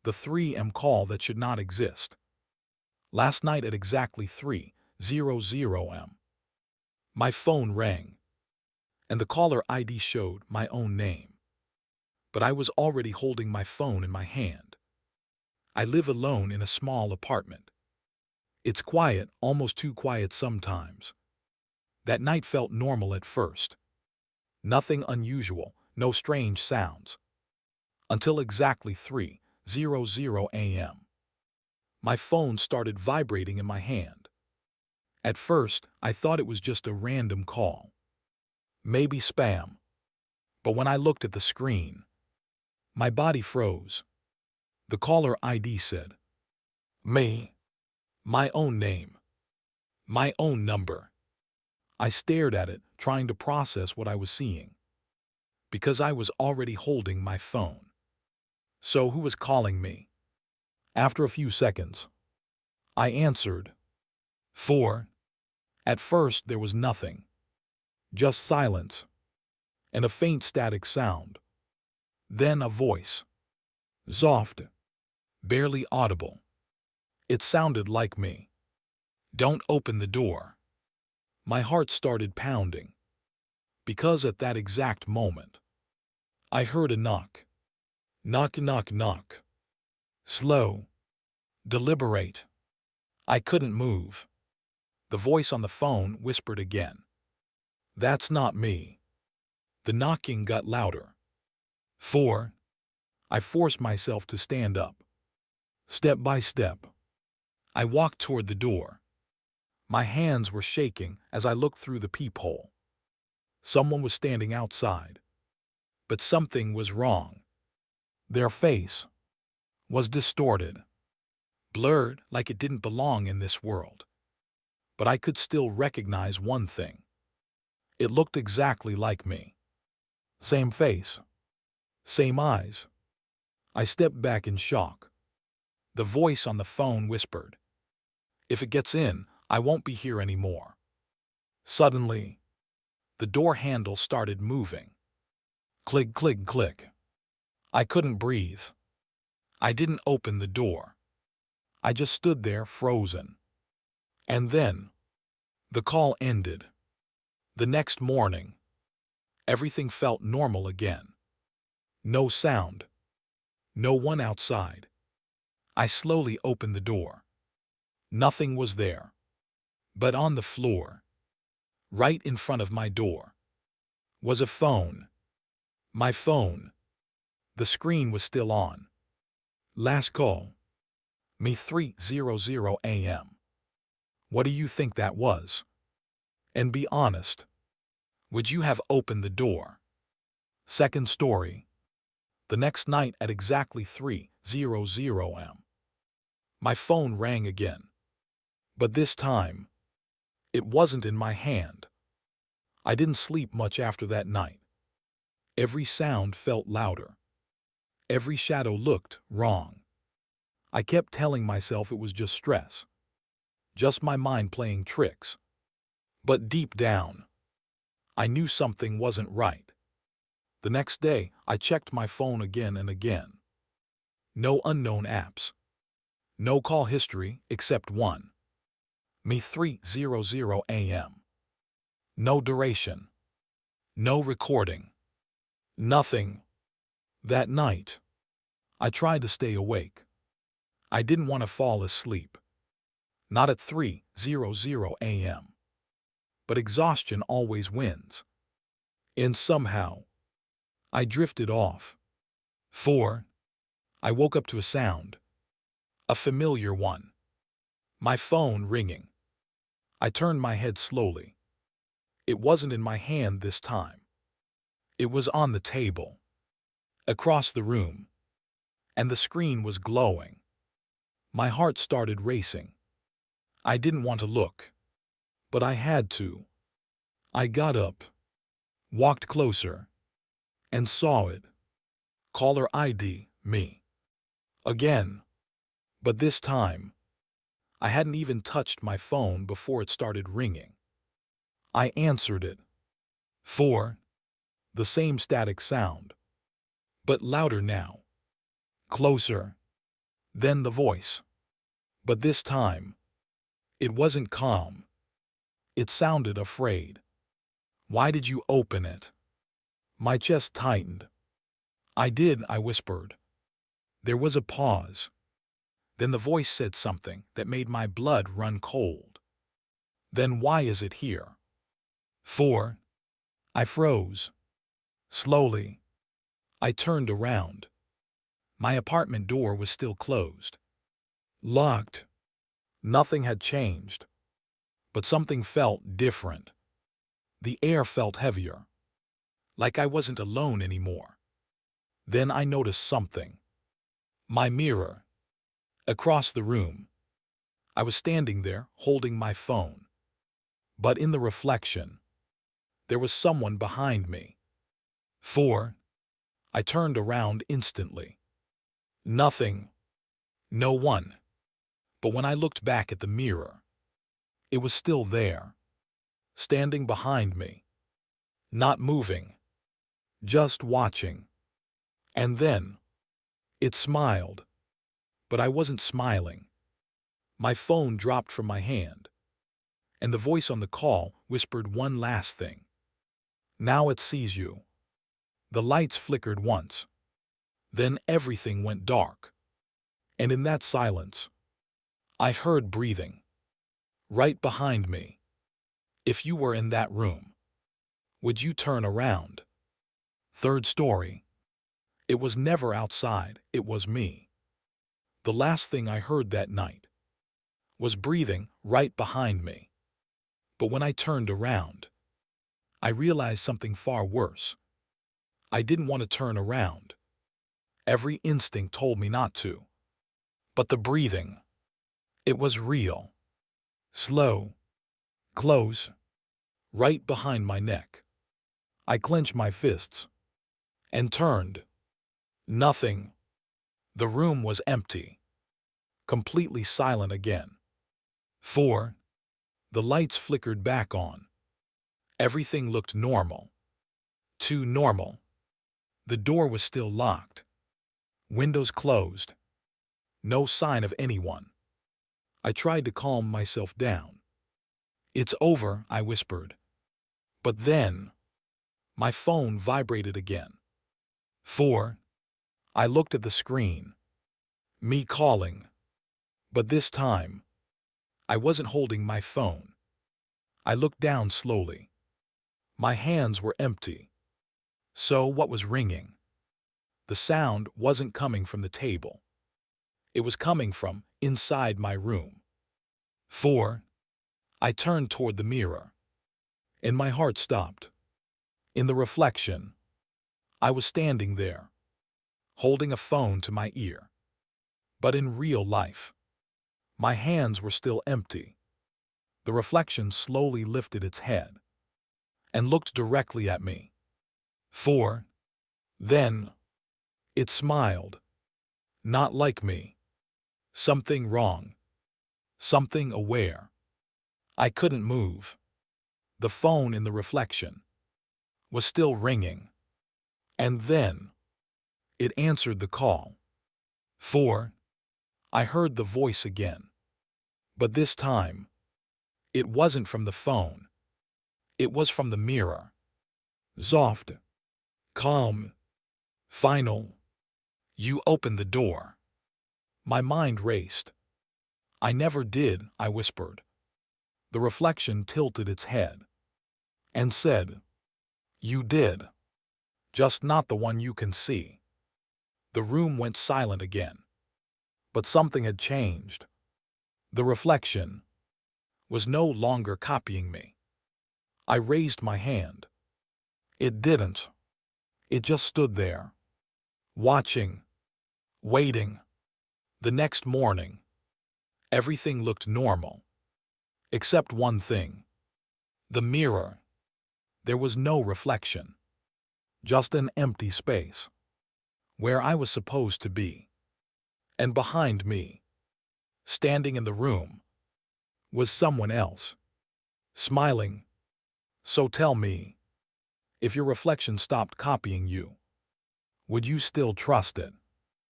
The 3 call that should not exist. Last night at exactly 3:00 am. My phone rang, and the caller ID showed my own name. But I was already holding my phone in my hand. I live alone in a small apartment. It's quiet, almost too quiet sometimes. That night felt normal at first. Nothing unusual, no strange sounds. Until exactly 3:00 am. My phone started vibrating in my hand. At first, I thought it was just a random call. Maybe spam. But when I looked at the screen, my body froze. The caller ID said, "Me." My own name. My own number. I stared at it, trying to process what I was seeing. Because I was already holding my phone. So who was calling me? After a few seconds, I answered. 4. At first there was nothing. Just silence. And a faint static sound. Then a voice. Soft. Barely audible. It sounded like me. "Don't open the door." My heart started pounding. Because at that exact moment, I heard a knock. Knock, knock, knock. Slow. Deliberate. I couldn't move. The voice on the phone whispered again. "That's not me." The knocking got louder. 4. I forced myself to stand up. Step by step, I walked toward the door. My hands were shaking as I looked through the peephole. Someone was standing outside. But something was wrong. Their face was distorted, blurred like it didn't belong in this world. But I could still recognize one thing. It looked exactly like me. Same face. Same eyes. I stepped back in shock. The voice on the phone whispered, "If it gets in, I won't be here anymore." Suddenly, the door handle started moving. Click, click, click. I couldn't breathe. I didn't open the door. I just stood there frozen. And then, the call ended. The next morning, everything felt normal again. No sound. No one outside. I slowly opened the door. Nothing was there. But on the floor, right in front of my door, was a phone. My phone. The screen was still on. Last call. Me 3:00 am. What do you think that was? And be honest. Would you have opened the door? Second story. The next night at exactly 3:00 am. My phone rang again. But this time, it wasn't in my hand. I didn't sleep much after that night. Every sound felt louder. Every shadow looked wrong. I kept telling myself it was just stress. Just my mind playing tricks. But deep down, I knew something wasn't right. The next day, I checked my phone again and again. No unknown apps. No call history except one. Me 3:00 am. No duration. No recording. Nothing. That night, I tried to stay awake. I didn't want to fall asleep. Not at 3:00 am. But exhaustion always wins. And somehow, I drifted off. 4. I woke up to a sound. A familiar one. My phone ringing. I turned my head slowly. It wasn't in my hand this time. It was on the table. Across the room. And the screen was glowing. My heart started racing. I didn't want to look. But I had to. I got up. Walked closer. And saw it. Caller ID, me. Again. But this time, I hadn't even touched my phone before it started ringing. I answered it. 4. The same static sound. But louder now. Closer. Then the voice. But this time, it wasn't calm. It sounded afraid. "Why did you open it?" My chest tightened. "I did," I whispered. There was a pause. Then the voice said something that made my blood run cold. "Then why is it here?" "For..." I froze. Slowly, I turned around. My apartment door was still closed. Locked. Nothing had changed. But something felt different. The air felt heavier. Like I wasn't alone anymore. Then I noticed something. My mirror. Across the room. I was standing there, holding my phone. But in the reflection, there was someone behind me. For... I turned around instantly. Nothing. No one. But when I looked back at the mirror, it was still there. Standing behind me. Not moving. Just watching. And then, it smiled. But I wasn't smiling. My phone dropped from my hand. And the voice on the call whispered one last thing. "Now it sees you." The lights flickered once. Then everything went dark. And in that silence, I heard breathing. Right behind me. If you were in that room, would you turn around? Third story. It was never outside, it was me. The last thing I heard that night was breathing right behind me. But when I turned around, I realized something far worse. I didn't want to turn around. Every instinct told me not to. But the breathing, it was real. Slow. Close. Right behind my neck. I clenched my fists. And turned. Nothing. The room was empty. Completely silent again. 4. The lights flickered back on. Everything looked normal. Too normal. The door was still locked. Windows closed. No sign of anyone. I tried to calm myself down. "It's over," I whispered. But then, my phone vibrated again. 4. I looked at the screen. Me calling. But this time, I wasn't holding my phone. I looked down slowly. My hands were empty. So what was ringing? The sound wasn't coming from the table. It was coming from inside my room. 4. I turned toward the mirror. And my heart stopped. In the reflection, I was standing there, holding a phone to my ear. But in real life, my hands were still empty. The reflection slowly lifted its head and looked directly at me. 4. Then, it smiled. Not like me. Something wrong. Something aware. I couldn't move. The phone in the reflection was still ringing. And then, it answered the call. 4. I heard the voice again. But this time, it wasn't from the phone. It was from the mirror. Soft. Calm. Final. "You opened the door." My mind raced. "I never did," I whispered. The reflection tilted its head and said, "You did. Just not the one you can see." The room went silent again. But something had changed. The reflection was no longer copying me. I raised my hand. It didn't. It just stood there, watching, waiting. The next morning, everything looked normal. Except one thing. The mirror. There was no reflection. Just an empty space. Where I was supposed to be. And behind me, standing in the room, was someone else. Smiling. So tell me, if your reflection stopped copying you, would you still trust it?